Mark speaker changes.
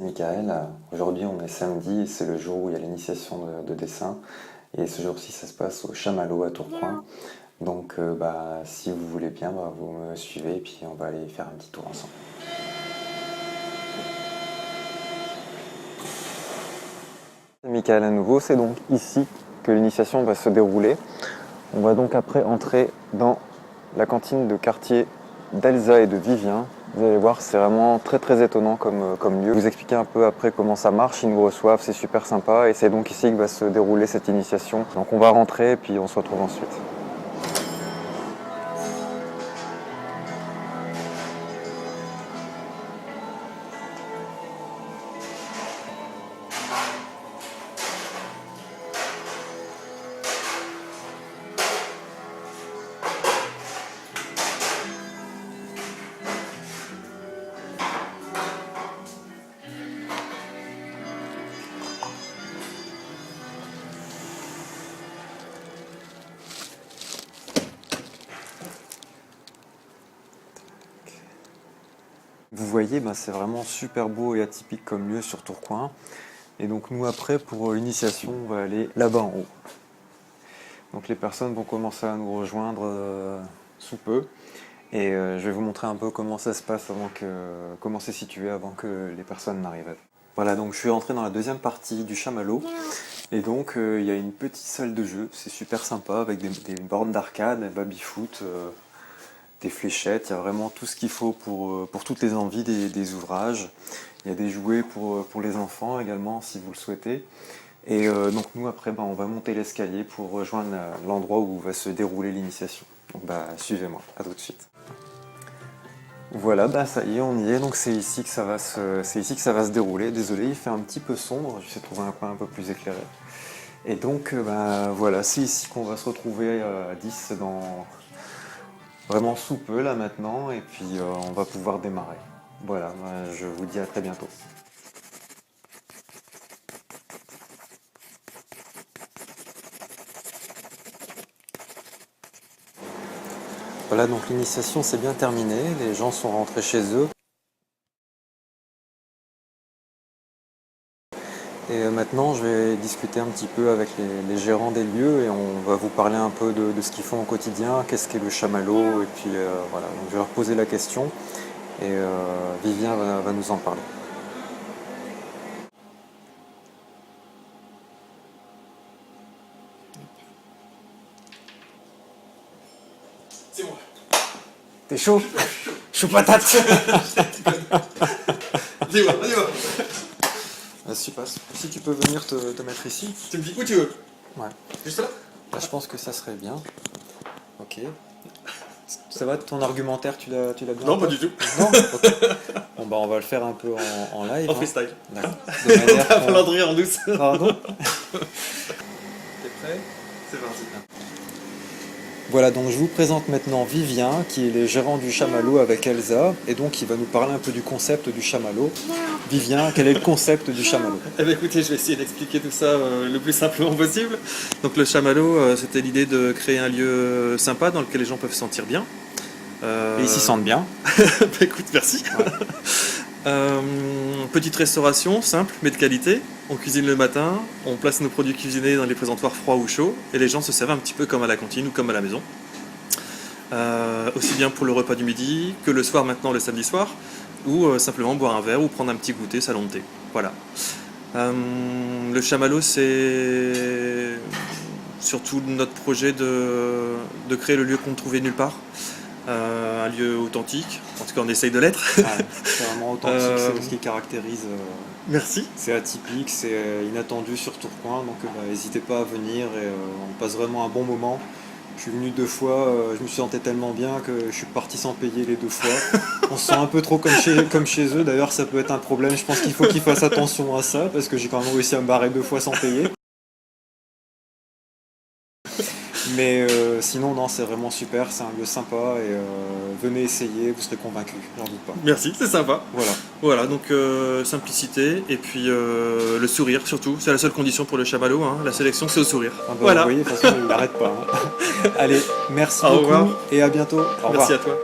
Speaker 1: Michael, aujourd'hui on est samedi et c'est le jour où il y a l'initiation de dessin. Et ce jour-ci ça se passe au Chamallow à Tourcoing. Donc si vous voulez bien, vous me suivez et puis on va aller faire un petit tour ensemble. Michael à nouveau, c'est donc ici que l'initiation va se dérouler. On va donc après entrer dans la cantine de quartier d'Elsa et de Vivien. Vous allez voir, c'est vraiment très étonnant comme lieu. Je vais vous expliquer un peu après comment ça marche, ils nous reçoivent, c'est super sympa et c'est donc ici que va se dérouler cette initiation. Donc on va rentrer et puis on se retrouve ensuite. Vous voyez, c'est vraiment super beau et atypique comme lieu sur Tourcoing. Et donc nous après, pour l'initiation, on va aller là-bas en haut. Donc les personnes vont commencer à nous rejoindre sous peu. Et je vais vous montrer un peu comment ça se passe, comment c'est situé avant que les personnes n'arrivent. Voilà, donc je suis rentré dans la deuxième partie du Chamallow. Et donc il y a une petite salle de jeu, c'est super sympa, avec des bornes d'arcade, des baby-foot, des fléchettes, il y a vraiment tout ce qu'il faut pour toutes les envies des ouvrages. Il y a des jouets pour les enfants également, si vous le souhaitez. Et donc nous, après, on va monter l'escalier pour rejoindre l'endroit où va se dérouler l'initiation. Donc suivez-moi, à tout de suite. Voilà, ça y est, on y est, donc c'est ici que ça va se dérouler. Désolé, il fait un petit peu sombre, j'essaie de trouver un coin un peu plus éclairé. Et donc, voilà, c'est ici qu'on va se retrouver à 10 vraiment sous peu là maintenant, et puis on va pouvoir démarrer. Voilà, je vous dis à très bientôt. Voilà, donc l'initiation s'est bien terminée, les gens sont rentrés chez eux. Et maintenant, je vais discuter un petit peu avec les gérants des lieux et on va vous parler un peu de ce qu'ils font au quotidien, qu'est-ce qu'est le Chamallow, et puis voilà, donc je vais leur poser la question et Vivien va nous en parler.
Speaker 2: C'est moi.
Speaker 1: T'es chaud? Chaud patate.
Speaker 2: Dis-moi, dis-moi.
Speaker 1: Super. Si tu peux venir te mettre ici.
Speaker 2: Tu me dis où tu veux?
Speaker 1: Ouais.
Speaker 2: Juste là?
Speaker 1: Là, je pense que ça serait bien. Ok. Ça va, ton argumentaire, tu l'as bien?
Speaker 2: Non, pas du tout.
Speaker 1: Non? Ok. Bon, on va le faire un peu en live.
Speaker 2: En freestyle.
Speaker 1: D'accord. De manière
Speaker 2: T'as pas de rire en douce.
Speaker 1: Pardon?
Speaker 2: T'es prêt? C'est parti.
Speaker 1: Voilà, donc je vous présente maintenant Vivien, qui est le gérant du Chamallow avec Elsa, et donc il va nous parler un peu du concept du Chamallow. Vivien, quel est le concept du Chamallow?
Speaker 2: Eh bien écoutez, je vais essayer d'expliquer tout ça le plus simplement possible. Donc le Chamallow, c'était l'idée de créer un lieu sympa dans lequel les gens peuvent se sentir bien.
Speaker 1: Et ils s'y sentent bien.
Speaker 2: Écoute, merci. Ouais. Petite restauration, simple mais de qualité. On cuisine le matin, on place nos produits cuisinés dans les présentoirs froids ou chauds et les gens se servent un petit peu comme à la cantine ou comme à la maison. Aussi bien pour le repas du midi que le soir maintenant, le samedi soir, ou simplement boire un verre ou prendre un petit goûter, salon de thé. Voilà. Le Chamallow, c'est surtout notre projet de créer le lieu qu'on ne trouvait nulle part. Un lieu authentique, en tout cas on essaye de l'être.
Speaker 1: Ouais, c'est vraiment authentique, c'est ce qui caractérise.
Speaker 2: Merci.
Speaker 1: C'est atypique, c'est inattendu sur Tourcoing, donc n'hésitez pas à venir et on passe vraiment un bon moment. Je suis venu 2 fois, je me suis senti tellement bien que je suis parti sans payer les 2 fois. On se sent un peu trop comme chez eux, d'ailleurs ça peut être un problème, je pense qu'il faut qu'ils fassent attention à ça, parce que j'ai quand même réussi à me barrer 2 fois sans payer. Mais sinon, non, c'est vraiment super, c'est un lieu sympa et venez essayer, vous serez convaincus, j'en doute pas.
Speaker 2: Merci, c'est sympa.
Speaker 1: Voilà.
Speaker 2: Voilà, donc simplicité et puis le sourire surtout. C'est la seule condition pour le Chamallow, hein. La sélection c'est au sourire.
Speaker 1: Voilà. Vous voyez, de toute façon, il n'arrête pas. Hein. Allez, merci beaucoup et à bientôt. Au revoir.
Speaker 2: Merci à toi.